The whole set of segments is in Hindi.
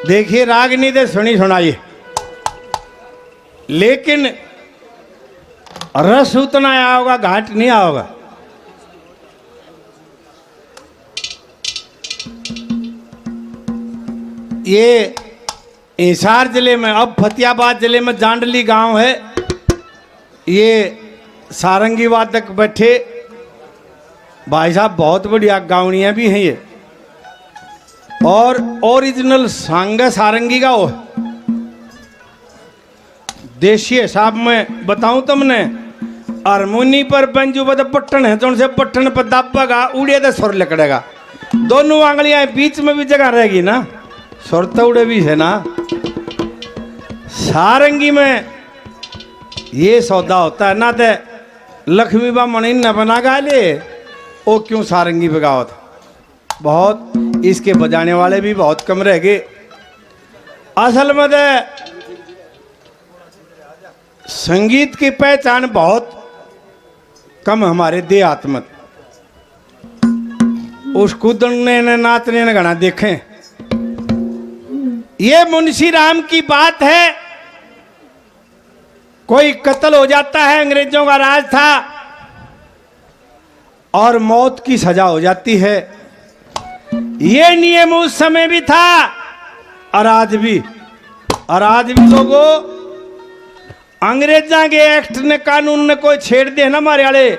देखिए रागनी तो सुनी सुनाई, लेकिन रस उतना आया होगा, घाट नहीं आया होगा। ये हिसार जिले में, अब फतेहाबाद जिले में जांडली गांव है। ये सारंगी वादक बैठे भाई साहब, बहुत बढ़िया गावनियाँ भी हैं ये, और ओरिजिनल सांग सारंगी का हो। देशी हिसाब में बताऊं तुमने, हारमोनी पर बंजू बद पट्टन है, तो उनसे पट्टन पर दापेगा, उड़े तो सुर लकड़ेगा। दोनों आंगलियां बीच में भी जगह रहेगी ना, सुर तो उड़े भी है ना। सारंगी में ये सौदा होता है ना, तो लक्ष्मी बा मणि न बना गा ले, वो क्यों सारंगी बगाओ था। बहुत इसके बजाने वाले भी बहुत कम रह गए। असल में संगीत की पहचान बहुत कम हमारे देहात में। उस कूदने ने नाचने ने घना देखें। ये मुंशी राम की बात है। कोई कत्ल हो जाता है, अंग्रेजों का राज था, और मौत की सजा हो जाती है। ये नियम उस समय भी था और आज भी। और आज भी लोगों, अंग्रेजा के एक्ट ने, कानून ने कोई छेड़ दे ना मारे वाले,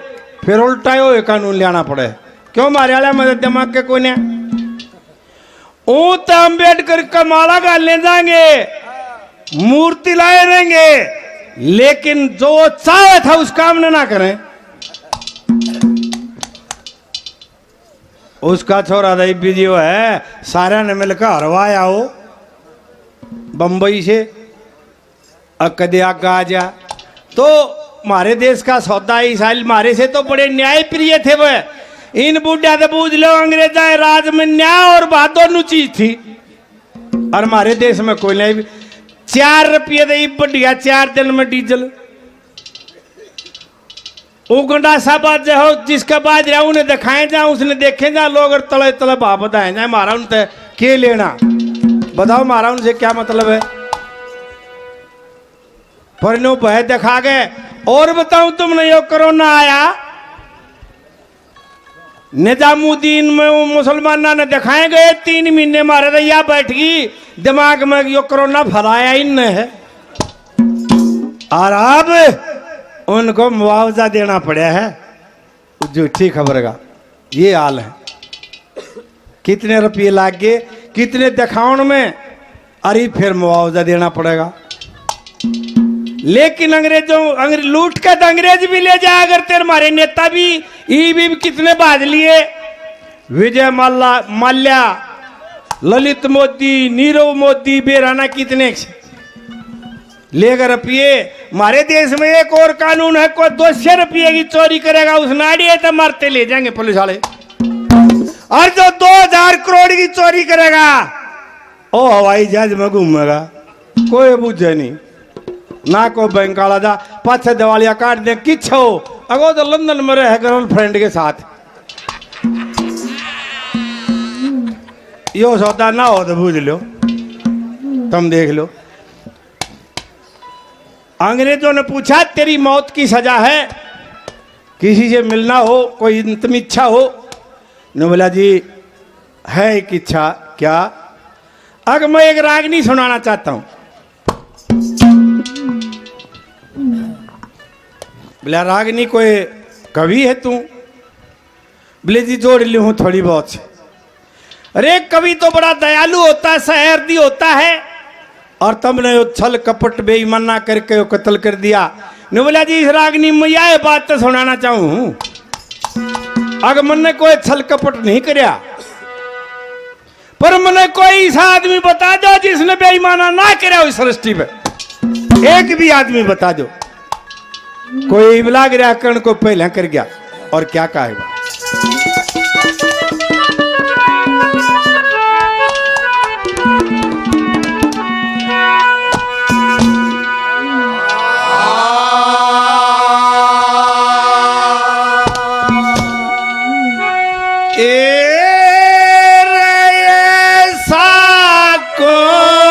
फिर उल्टा हो कानून लाना पड़े। क्यों मारे वाले मदद दिमाग के कोई ने। तो अम्बेडकर का माला गाल ले जाएंगे, मूर्ति लाए रहेंगे, लेकिन जो चाहे था उस काम ने ना करें। उसका छोरा दही बीजियो है, सारा ने मिलकर हरवाया हो बंबई से, कदे आगा आ जा। तो हमारे देश का सौदा ईसाई मारे से तो बड़े न्याय प्रिय थे वह। इन बुढ़ा तो बूझ लो, अंग्रेजा राज में न्याय और बात दोनों चीज थी, और हमारे देश में कोई नहीं। 4 रुपये दे बढ़िया 4 दिन में डीजल। उगंडा साबाद हो, जिसका बाद रहा उन्हें दिखाए जा, उसने देखे जा लोग, और तले तले भाव बताए जाए। मारा उनसे के लेना, बताओ मारा उनसे क्या मतलब है। पर नो भय दिखा गए। और बताऊं तुमने, यो कोरोना आया, निजामुद्दीन में वो मुसलमाना ने दिखाए गए 3 महीने मारे थे, या बैठ गई दिमाग में यो कोरोना फैलाया इन है। और अब उनको मुआवजा देना पड़ा है झूठी खबर का। ये हाल है। कितने रुपये लाग गए, कितने दिखाउन में, अरे फिर मुआवजा देना पड़ेगा। लेकिन अंग्रेजों लूट के तो अंग्रेज भी ले जाए। अगर तेरे हमारे नेता भी भी कितने बाज लिए, विजय माल्या, ललित मोदी, नीरव मोदी, बेराना, कितने लेकर रुपये। हमारे देश में एक और कानून है, कोई 200 रुपये की चोरी करेगा उस नाड़ी तो मारते ले जाएंगे पुलिस वाले। और जो 2000 करोड़ की चोरी करेगा ओ हवाई जहाज में घूमेगा, कोई बुझे नहीं ना। को बैंक वाला जा पाछे दिवालिया काट दे किछ हो। अगो तो लंदन में रहे गर्लफ्रेंड के साथ। यो सौदा ना हो तो बूझ लो, तुम देख लो। अंग्रेजों ने पूछा तेरी मौत की सजा है, किसी से मिलना हो, कोई अंतिम इच्छा हो। ने बोला जी है एक इच्छा। क्या? अगर मैं एक रागनी सुनाना चाहता हूं। बोला रागनी कोई कवि है तू? बोले जी जोड़ ली हूं थोड़ी बहुत से। अरे कवि तो बड़ा दयालु होता है, सहृदय होता है, और तुमने छल कपट बेईमाना करके कत्ल कर दिया। ने बोला जी इस रागनी में यह बात तो सुनाना चाहूं, अगर मैंने कोई छल कपट नहीं करया, पर मैंने कोई ऐसा आदमी बता दो जिसने बेईमाना ना करया इस सृष्टि पे। एक भी आदमी बता दो। कोई इबला गिरा कर्ण को पहले कर गया, और क्या कहेगा। ऐसा को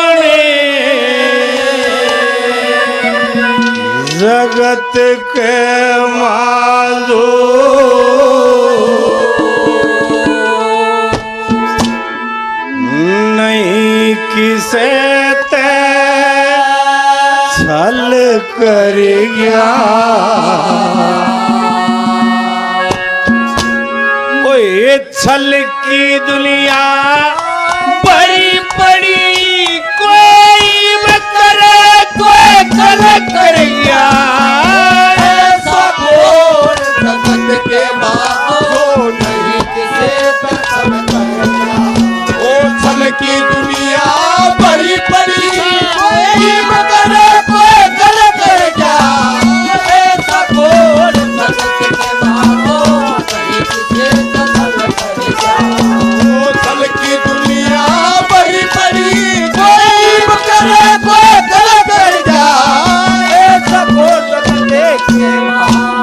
के माधो नहीं किसे ते छल कर गया ओए छल की दुनिया बड़ी पड़ी कोई मत करे कोई छल कर गया ऐसा घोर जगत के माधो नहीं किसे पे छल कर गया ओ छल की दुनिया बड़ी पड़ी कोई मत करे कोई छल कर गया ऐसा घोर जगत के माधो नहीं किसे पे छल कर गया ओ छल की दुनिया बड़ी पड़ी कोई मत करे कोई छल कर गया ऐसा घोर जगत के माधो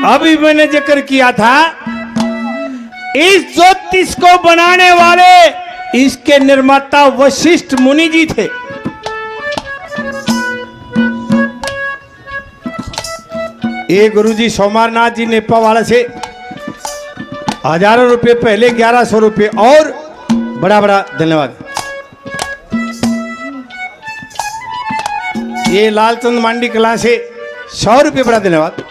अभी मैंने जिक्र किया था इस ज्योतिष को बनाने वाले इसके निर्माता वशिष्ठ मुनि जी थे। ये गुरुजी सोमवारनाथ जी नेपाल से हजारों रुपए पहले 1100 रुपए और बड़ा बड़ा धन्यवाद। ये लालचंद मांडी कला से 100 रुपए बड़ा धन्यवाद।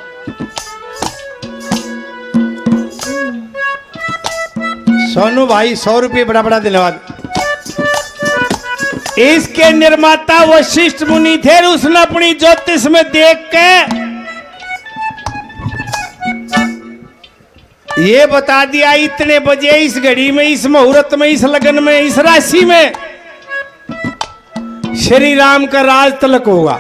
सोनू भाई 100 रुपये बड़ा बड़ा धन्यवाद। इसके निर्माता वशिष्ठ मुनि थे। उसने अपनी ज्योतिष में देख के ये बता दिया इतने बजे इस घड़ी में इस मुहूर्त में इस लगन में इस राशि में श्री राम का राज तिलक होगा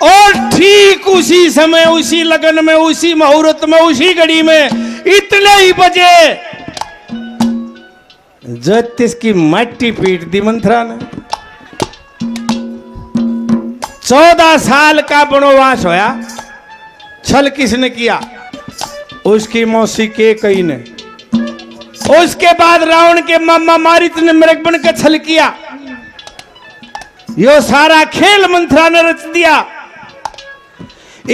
और ठीक उसी समय उसी लगन में उसी मुहूर्त में उसी घड़ी में इतने ही बजे ज्योतिष की मट्टी पीट दी मंत्रा ने। 14 साल का वनवास होया। छल किसने किया? उसकी मौसी के कई ने। उसके बाद रावण के मामा मारित ने मृग बन के छल किया। यो सारा खेल मंत्रा ने रच दिया।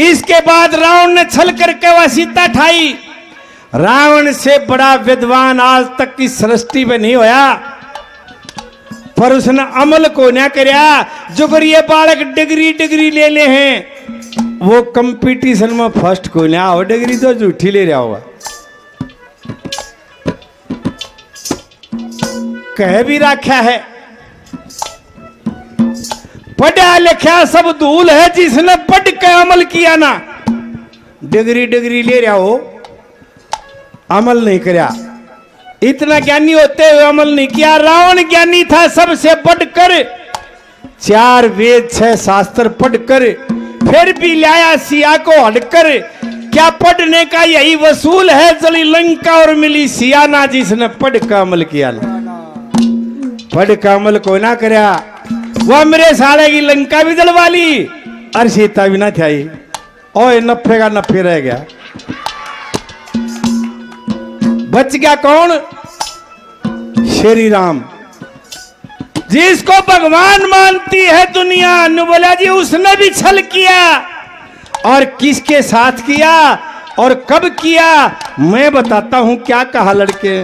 इसके बाद रावण ने छल करके वह सीता ठाई। रावण से बड़ा विद्वान आज तक की सृष्टि में नहीं होया, पर उसने अमल को न करया। जो कर ये बालक डिग्री ले ले हैं वो कंपटीशन में फर्स्ट को ना हो। डिग्री तो झूठी ले रहा होगा। कह भी रखा है पढ़ा लिखा सब धूल है। जिसने पढ़ के अमल किया ना डिग्री ले रहा हो, अमल नहीं करया। इतना ज्ञानी होते हुए अमल नहीं किया। रावण ज्ञानी था सबसे बढ़कर। 4 वेद 6 शास्त्र पढ़कर फिर भी लाया सिया को हटकर। क्या पढ़ने का यही वसूल है? जली लंका और मिली सिया ना। जिसने पढ़ का अमल किया पढ़ का अमल को ना करया वह मेरे साले की लंका भी जलवा ली और सीता भी ना थी। और नफे का नफे रह गया। बच गया कौन? श्री राम, जिसको भगवान मानती है दुनिया। नु बोला जी उसने भी छल किया। और किसके साथ किया और कब किया मैं बताता हूं। क्या कहा लड़के?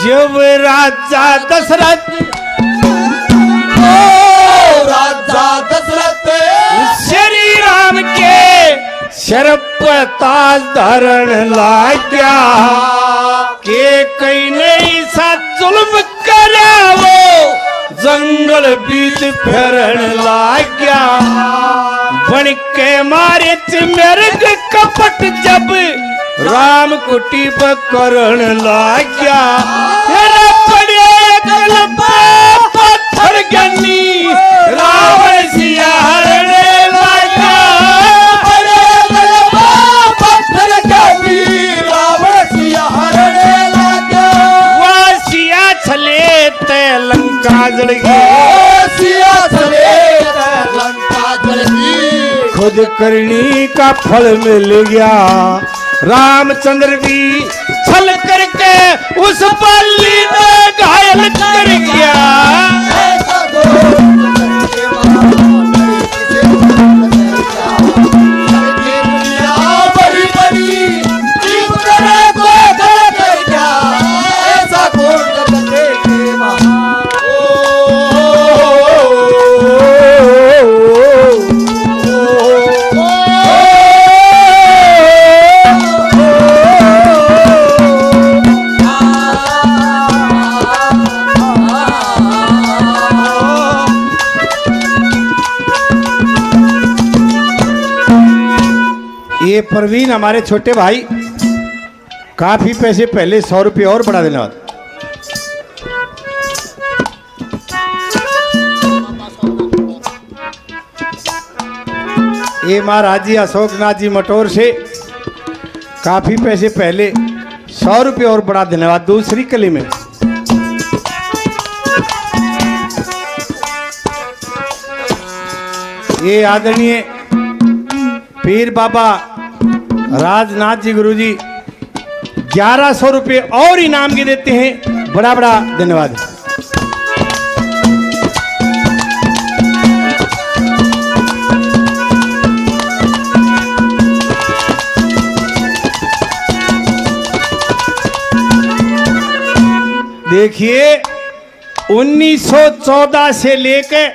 जब राजा दशरथ श्री राम के सिर पर ताज धारण लाग्या के कई नहीं सा जुल्म करा वो जंगल बीच फिरन लाग्या। बन के मारे मृग कपट जब राम कुटी पर करण लाग्या। कल्प पत्थर ज्ञानी रावण सिया हरने लगा बड़े कल्प पत्थर ज्ञानी रावण सिया हरने लगा वह सिया छले ते लंका जल गई सिया चले लंका जल गई खुद करनी का फल मिल गया रामचंद्र भी छल करके उस बलि ने घायल कर गया ऐसा गोविंद के महान सबकी दुनिया बड़ी बड़ी जीव करे को कर क्या ऐसा गोविंद के महान ये परवीन हमारे छोटे भाई काफी पैसे पहले 100 रुपये और बढ़ा देने वाले ये महाराज जी अशोकनाथ जी मटोर से काफी पैसे पहले 100 रुपये और बढ़ा देने वाले दूसरी कली में ये आदरणीय पीर बाबा राजनाथ जी गुरु जी 1100 रुपये और इनाम के देते हैं बड़ा बड़ा धन्यवाद देखिए 1914 से लेकर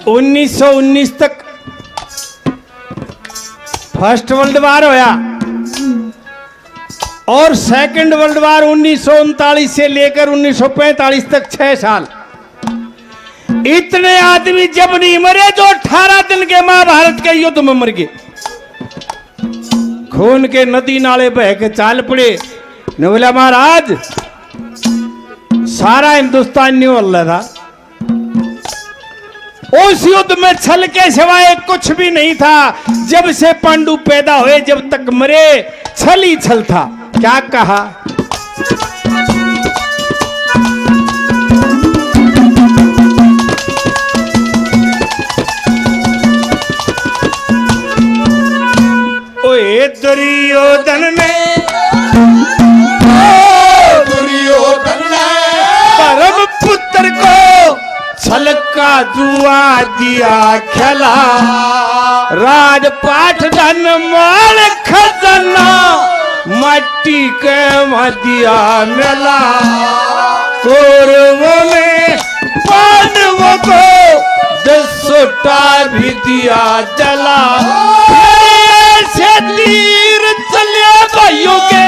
1919 तक फर्स्ट वर्ल्ड वार होया और सेकंड वर्ल्ड वार 1939 से लेकर 1945 तक 6 साल इतने आदमी जब नहीं मरे जो 18 दिन के महाभारत के युद्ध में मर गए खून के नदी नाले बह के चाल पड़े ने बोला महाराज सारा हिंदुस्तान नहीं बोल था उस युद्ध में छल के सिवाय कुछ भी नहीं था जब से पांडु पैदा हुए जब तक मरे छल ही छल था क्या कहा ओए दुर्योधन ने परम पुत्र को छल का जुआ दिया खेला राजपाट धन माल खजाना मट्टी के मदिया मेला कौरवों में पांडवों को 10 भी दिया जला ऐसे तीर चले भाइयों के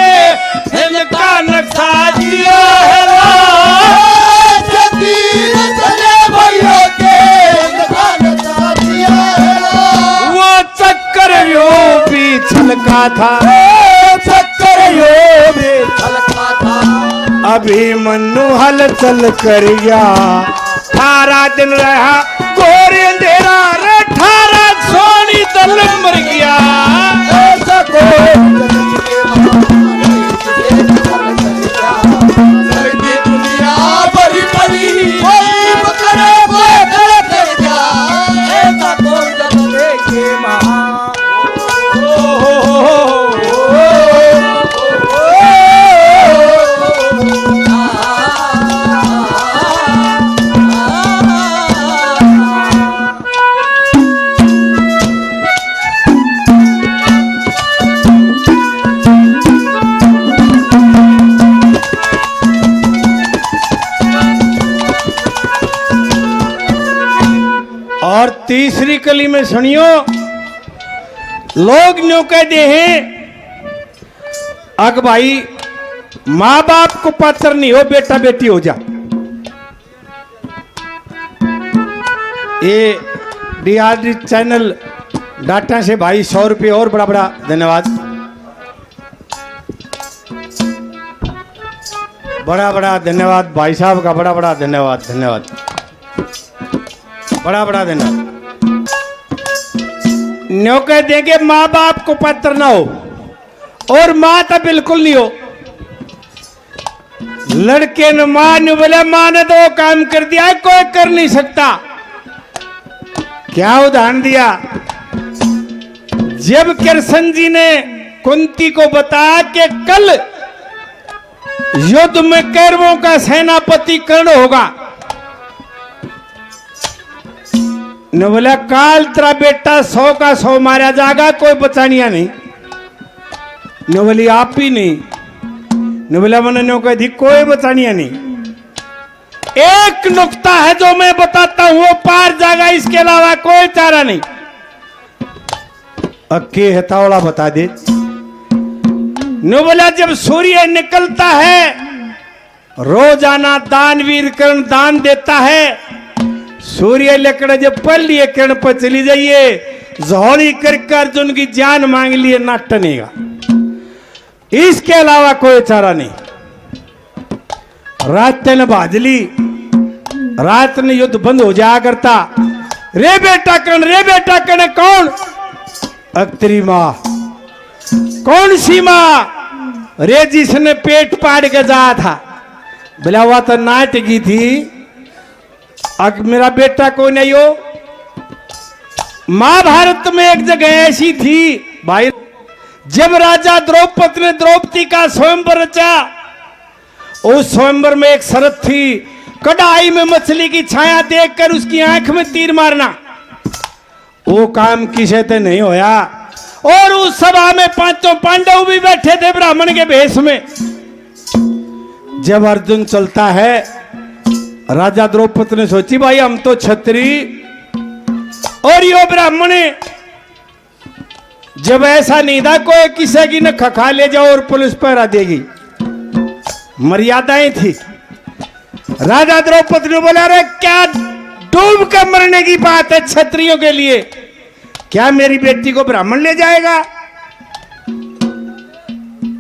इनका नक्शा दिया है तीर चले भाइयों के इनका नक्शा दिया है वो चक्कर यो भी छलका था चक्कर यो भी छलका था अभिमन्यु हल चल कर गया 18 दिन रहा घोर अंधेरा 18 सोनी दल मर गया ऐसा कोई दुनिया बड़ी बड़ी करे क्या ऐसा कोई जगह के महान और तीसरी कली में सुनियो लोग न्यू कहते हैं अग भाई माँ बाप को पात्र नहीं हो बेटा बेटी हो जा ये डीआरडी चैनल डाटा से भाई 100 रुपये और बड़ा बड़ा धन्यवाद बड़ा बड़ा धन्यवाद भाई साहब का, बड़ा बड़ा धन्यवाद, धन्यवाद, बड़ा बड़ा धन्यवाद। न्यो कह देंगे माँ बाप को पत्र ना हो, और माँ तो बिल्कुल नहीं हो। लड़के ने माँ ने बोला माँ ने तो वो काम कर दिया, कोई कर नहीं सकता। क्या उदाहरण दिया, जब कृष्ण जी ने कुंती को बताया कि कल युद्ध में कौरवों का सेनापति कर्ण होगा, ने बोला काल तेरा बेटा 100 का 100 मारा जाएगा, कोई बचानिया नहीं। ने बोली आप ही नहीं, ने बोला मैंने नो कह दी कोई बचानिया नहीं। एक नुक्ता है जो मैं बताता हूं वो पार जाएगा, इसके अलावा कोई चारा नहीं। अक्के हथौड़ा बता दे। ने बोला जब सूर्य निकलता है रोजाना दानवीर कर्ण दान देता है, सूर्य लेकर जब पल लिए किरण पर चली जाइए, जोहरी करके अर्जुन की जान मांग लिए ना टनेगा, इसके अलावा कोई चारा नहीं। रात ने बाजली, रात ने युद्ध बंद हो जाया करता। रे बेटा कर्ण कौन? अक्तरी माँ। कौन सी माँ? रे जिसने पेट पाड़ के जाया था। बोला हुआ तो नाटकी थी, अब मेरा बेटा कोई नहीं हो। महाभारत में एक जगह ऐसी थी भाई, जब राजा द्रौपदी ने द्रौपदी का स्वयंवर रचा, उस स्वयंवर में एक शर्त थी, कढ़ाई में मछली की छाया देखकर उसकी आंख में तीर मारना। वो काम किसे से नहीं होया, और उस सभा में 5 पांडव भी बैठे थे ब्राह्मण के भेष में। जब अर्जुन चलता है, राजा द्रौपदी ने सोची भाई हम तो छत्री और यो ब्राह्मण, जब ऐसा नहीं था कोई किसी की न खखा ले जाओ और पुलिस पहरा देगी, मर्यादाएं थी। राजा द्रौपदी ने बोला अरे क्या डूब कर मरने की बात है क्षत्रियों के लिए, क्या मेरी बेटी को ब्राह्मण ले जाएगा?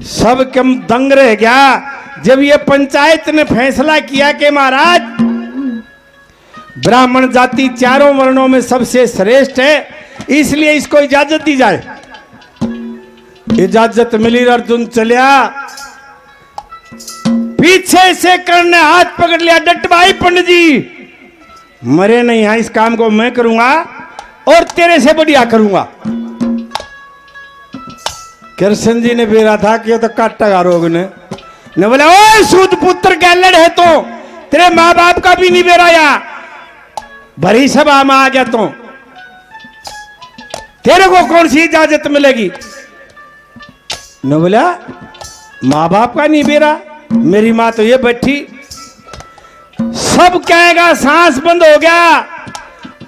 सब कम दंग रह गया जब ये पंचायत ने फैसला किया कि महाराज ब्राह्मण जाति चारों वर्णों में सबसे श्रेष्ठ है, इसलिए इसको इजाजत दी जाए। इजाजत मिली, अर्जुन चलिया, पीछे से कर्ण ने हाथ पकड़ लिया, डट भाई पंडित जी मरे नहीं है, इस काम को मैं करूंगा और तेरे से बढ़िया करूंगा। कृष्ण जी ने बेरा था कि तो काटेगा रोग ने बोला ओ सूद पुत्र गैलड़ है तो तेरे माँ बाप का भी नहीं बेरा, या भरी सभा में आ गया तो तेरे को कौन सी इजाजत मिलेगी? न बोला माँ बाप का नहीं बेरा, मेरी माँ तो ये बैठी। सब कहेगा, सांस बंद हो गया,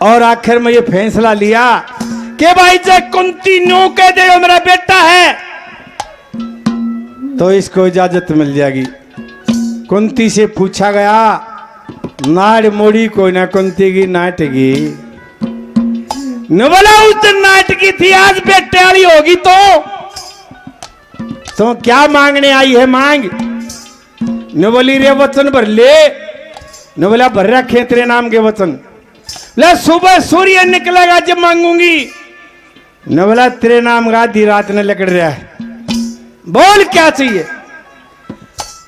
और आखिर में ये फैसला लिया कि भाई जब कुंती नो कह दे वो मेरा बेटा है तो इसको इजाजत मिल जाएगी। कुंती से पूछा गया, नाड़ मोड़ी कोई ना कुंती की नाटकी न बोला उस दिन नाटकी थी, आज बेटे वाली होगी तो क्या मांगने आई है मांग? न बोली रे वचन भर ले, न बोला भर रखे तेरे नाम के वचन, ले सुबह सूर्य निकलेगा जब मांगूंगी। न बोला तेरे नाम का आधी रात ने लकड़ रहा है, बोल क्या चाहिए?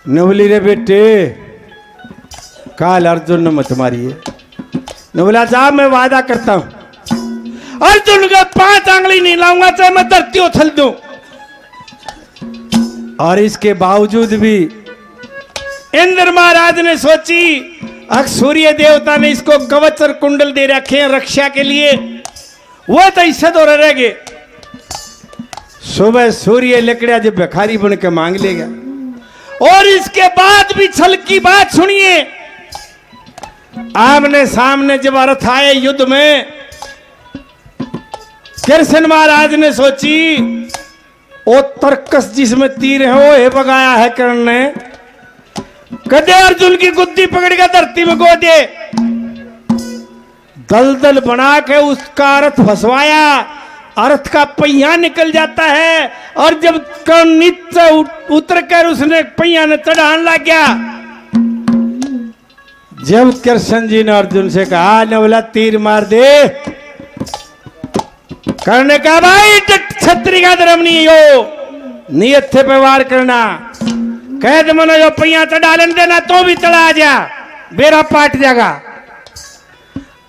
न बोली रे बेटे काल अर्जुन ने मत मारिए। न बोला जा मैं वादा करता हूं अर्जुन का 5 आंगली नहीं लाऊंगा, चाहे मैं धरती उछल दूं। और इसके बावजूद भी इंद्र महाराज ने सोची, अब सूर्य देवता ने इसको कवच और कुंडल दे रखे हैं रक्षा के लिए, वो तो इससे दौरे रह गए। सुबह सूर्य लकड़िया जब भिखारी बन के मांग लेगा, और इसके बाद भी छल की बात सुनिए, आमने सामने जब अर्थ आए युद्ध में, कृष्ण महाराज ने सोची ओ तर्कस जिसमें तीर है वो है बगाया है कर्ण ने, कदे अर्जुन की गुद्दी पकड़ के धरती में गो दे, दलदल बना के उसका अर्थ फंसवाया, अर्थ का पहिया निकल जाता है, और जब कर्ण नीचे उतर कर उसने पहिया ने चढ़ाने लग गया, जब कृष्ण जी ने अर्जुन से कहा न बोला तीर मार दे, करने का भाई छतरी का धर्म नहीं हो, नियत थे पे वार करना, कैद मनो जो पहिया चढ़ा लेने देना तो भी चढ़ा आ जा, बेरा पाट जाएगा।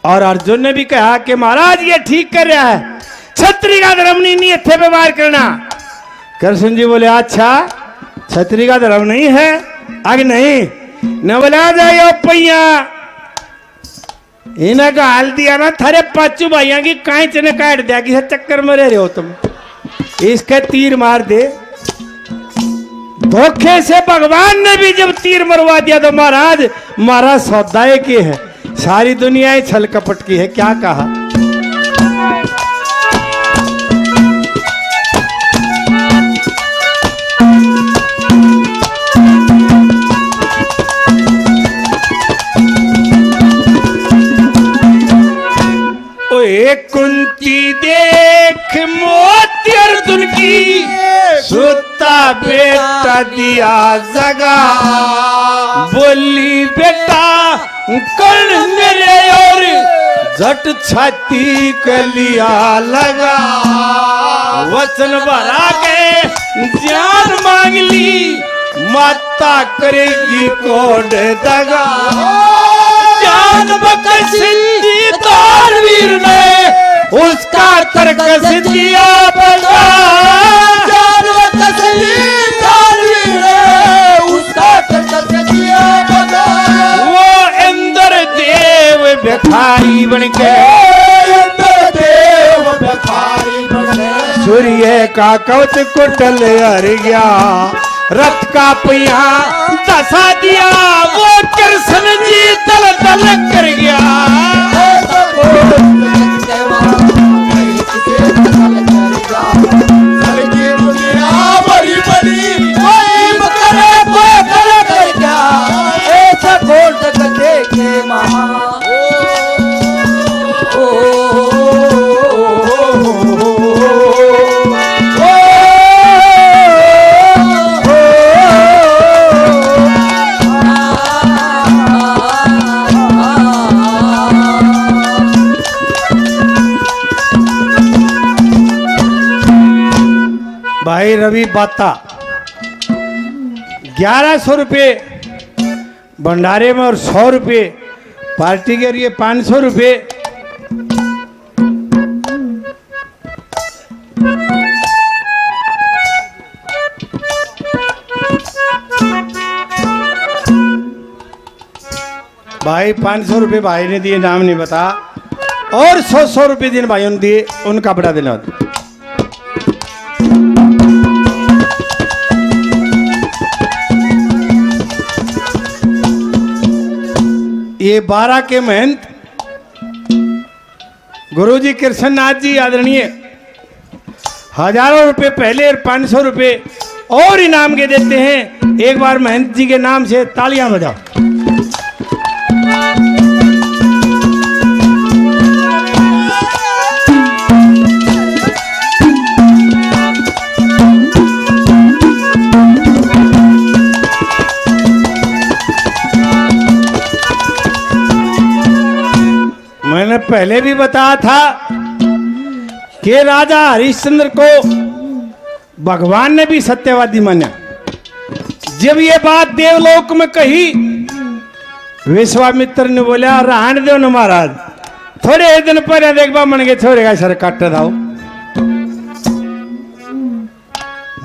और अर्जुन ने भी कहा कि महाराज ये ठीक कर रहा है, छतरी का धर्म नहीं, नियत थे पे वार करना। कृष्ण जी बोले अच्छा छतरी का धर्म नहीं है, आगे नहीं न बोला जाए पहिया इन्हें का हाल दिया ना थारे पाचू भाइयों की कांच ने काट दिया कि चक्कर में रहे हो तुम, इसके तीर मार दे। धोखे से भगवान ने भी जब तीर मरवा दिया तो महाराज मारा सौदाए की है, सारी दुनिया ही छल कपट की है, क्या कहा। एक कुंती देख मोती अर्जुन की, सुता बेटा दिया जगा, बोली बेटा कर्ण मेरे और झट छाती के लिया लगा, वचन भरा के जान मांग ली, माता करेगी कोड दगा, जान बकसिंदी तालवीर ने उसका तरकस दिया बगा, जान बकसिंदी तालवीर ने उसका तरकस दिया बगा, वो इंद्र देव भिखारी बन के, इंद्र देव भिखारी बन के, सूर्य का कवच कुटल हर गया, रथ का पहिया दसा दिया, वो कृष्ण जी दल दल कर गया। बड़ी बड़ी कोई करे कोई करे कर क्या, ऐसा घोर जगत देखे महा, भाई रवि बाता 1100 रुपये भंडारे में और 100 रुपये पार्टी के लिए 500 रुपये। भाई 500 रुपये भाई ने दिए, नाम नहीं बता, और 100 रुपये दिन भाइयों ने दिए, उनका बड़ा धन्यवाद। ये 12 के महंत गुरुजी कृष्णनाथ जी आदरणीय हजारों रुपए पहले और 500 रुपए और इनाम के देते हैं। एक बार महंत जी के नाम से तालियां बजाओ। मैंने पहले भी बताया था कि राजा हरिश्चंद्र को भगवान ने भी सत्यवादी माना। जब ये बात देवलोक में कही, विश्वामित्र ने बोला रहने दो न महाराज, थोड़े दिन पर देखबा मन के छोरे का सर काट दाओ,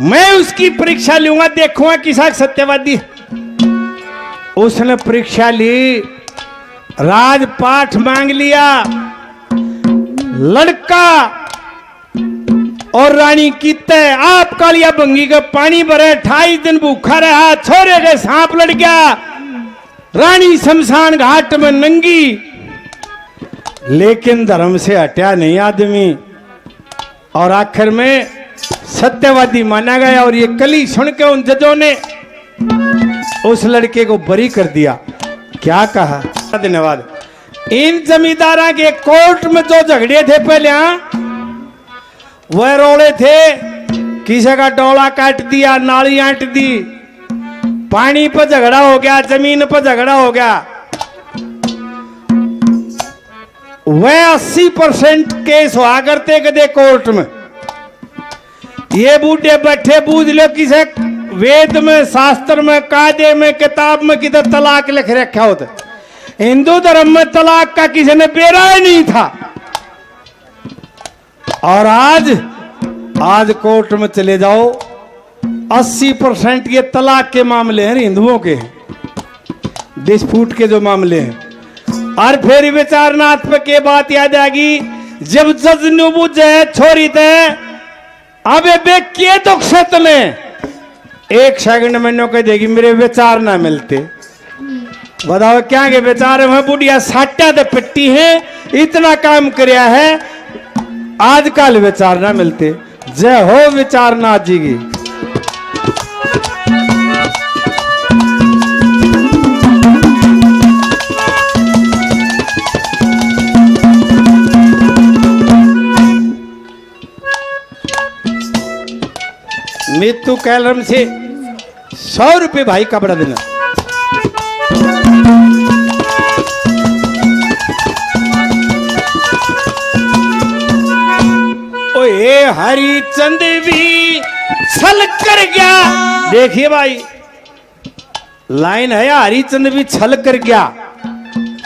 मैं उसकी परीक्षा लूंगा, देखूंगा किसा सत्यवादी। उसने परीक्षा ली, राजपाठ मांग लिया, लड़का और रानी कीते आप कालिया बंगी का पानी भरे, 28 दिन भूखा रहा, छोरे के सांप लड़ गया, रानी शमशान घाट में नंगी, लेकिन धर्म से हटा नहीं आदमी, और आखिर में सत्यवादी माना गया। और ये कली सुन के उन जजों ने उस लड़के को बरी कर दिया। क्या कहा? धन्यवाद। इन जमींदारा के कोर्ट में जो झगड़े थे पहले, वह रोड़े थे, किसी का डोला काट दिया, नाली आंट दी, पानी पर झगड़ा हो गया, जमीन पर झगड़ा हो गया, वह 80% केस हुआ करते कदे कोर्ट में। ये बूढ़े बैठे बूझ लो किसे वेद में, शास्त्र में, कायदे में, किताब में किधर तलाक लिख रखा होता। हिंदू धर्म में तलाक का किसी ने बेरा ही नहीं था। और आज कोर्ट में चले जाओ, 80% ये तलाक के मामले हैं, हिंदुओं के डिस्प्यूट के जो मामले हैं। और फिर विचारनाथ पे के बात याद आएगी, जब जज ने बुझे छोरी थे अबे बे के दुख से तले 1 सेकंड में कह देगी मेरे विचार ना मिलते। बताओ क्या के विचार है, बुढ़िया साटा दे पिट्टी है, इतना काम करया है, आजकल विचार ना मिलते। जय हो विचारनाथ जी की। मित्तू कैलरम से 100 रुपये भाई का बड़ा देना। ओए हरिचंद भी छल कर गया। देखिए भाई लाइन है, हरिचंद भी छल कर गया।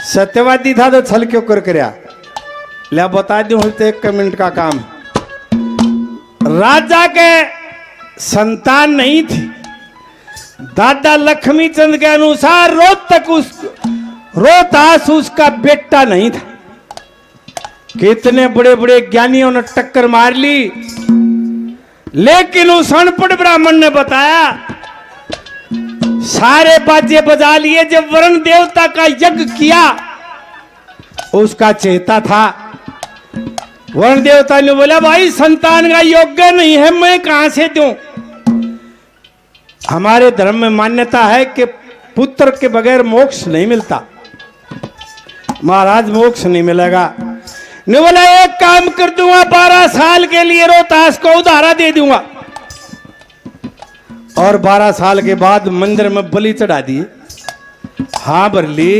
सत्यवादी था तो छल क्यों कर गया? ले बता दूं तो 1 मिनट का काम। राजा के संतान नहीं थी। दादा लक्ष्मी चंद के अनुसार रोहतास उसका बेटा नहीं था। कितने बड़े बड़े ज्ञानियों ने टक्कर मार ली, लेकिन उस अनपढ़ ब्राह्मण ने बताया, सारे बाजे बजा लिए। जब वरुण देवता का यज्ञ किया उसका चेता था। वरुण देवता ने बोला भाई संतान का योग्य नहीं है, मैं कहां से दूं? हमारे धर्म में मान्यता है कि पुत्र के बगैर मोक्ष नहीं मिलता। महाराज मोक्ष नहीं मिलेगा। ने बोला एक काम कर दूंगा, 12 साल के लिए रोहतास को उधारा दे दूंगा। और 12 साल के बाद मंदिर में बलि चढ़ा दिए। हाँ बरली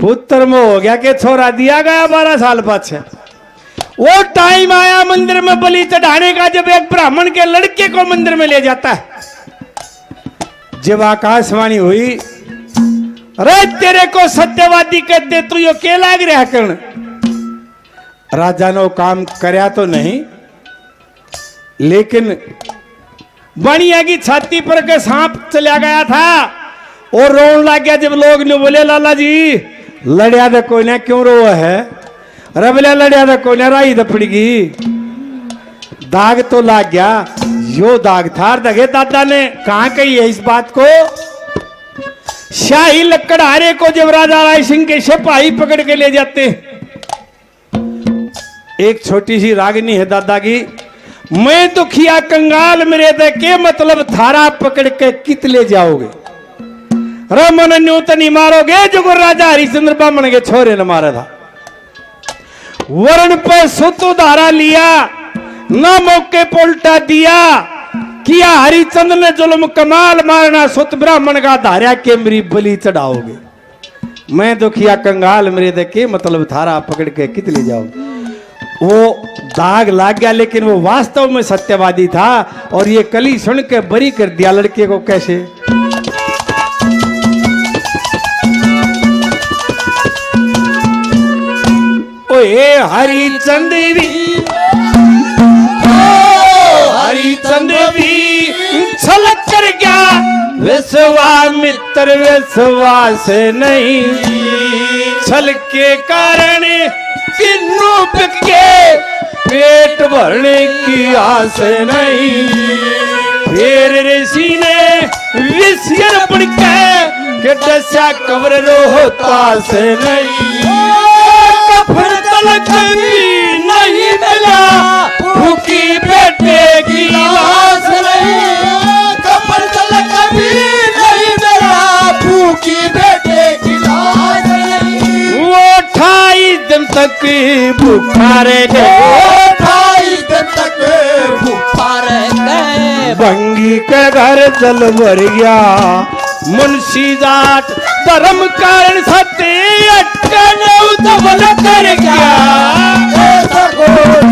पुत्र में हो गया कि छोरा दिया गया 12 साल पाछे। वो टाइम आया मंदिर में बलि चढ़ाने का, जब एक ब्राह्मण के लड़के को मंदिर में ले जाता है। जब आकाशवाणी हुई, अरे तेरे को सत्यवादी कहते, तू यो के लाग रहा करण? राजा ने काम करया तो नहीं, लेकिन बनिया की छाती पर के सांप चला गया था और रोन लग गया। जब लोग ने बोले लाला जी लड़िया तो कोई ना, क्यों रो है? रबलिया लड़िया तो कोई ना, राई दपड़गी। दाग तो लग गया। यो दाग था दगे दादा ने कहा कही है इस बात को। शाही लकड़हारे को जब राजा राय सिंह के सिपाही पकड़ के ले जाते, एक छोटी सी रागनी है दादा की, मैं दुखिया कंगाल मेरे दे के मतलब थारा पकड़ के कित ले जाओगे? रमन न्यूतनी मारोगे जो राजा हरिश्चंद्र ब्राह्मण के छोरे ने मारा था। वरण पर सुतु धारा लिया, ना मौके पलटा दिया। किया हरिचंद ने जुल्म कमाल, मारना सुत ब्राह्मण का धारा के मेरी बलि चढ़ाओगे। मैं दुखिया कंगाल मेरे देखे मतलब थारा पकड़ के कित ले जाओगे? वो दाग लग गया, लेकिन वो वास्तव में सत्यवादी था। और ये कली सुन के बरी कर दिया लड़के को। कैसे? ओए हरिचंद भी, हरिचंद भी छलक कर गया। विश्वामित्र विश्वास नहीं, छल के कारण तीनों बिक के पेट भरने की आस नहीं। फिर ऋषि ने विषय पड़ के दशा कब्र रोहतास नहीं। कफन तलक भी नहीं मिला, भूखी बेटे की लाश नहीं। कफन तलक भी नहीं मिला, भूखी बेटे की लाश नहीं। वो 28 दिन तक भूखा रह गए, 28 दिन तक भूखा रह गए। बंगी के घर जल भर गया, मुंशी जाट धर्म कारण सत्य अटकन उतवल कर गया ऐसा घोर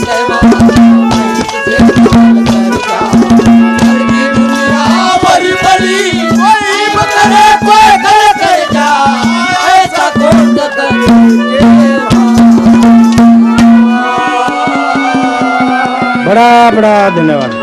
जगत के मानो नहीं किसे पाल कर गया। घर की दुनिया बड़ी बड़ी कोई करे कोई करे कर जा ऐसा घोर जगत के मानो। बड़ा बड़ा धन्यवाद।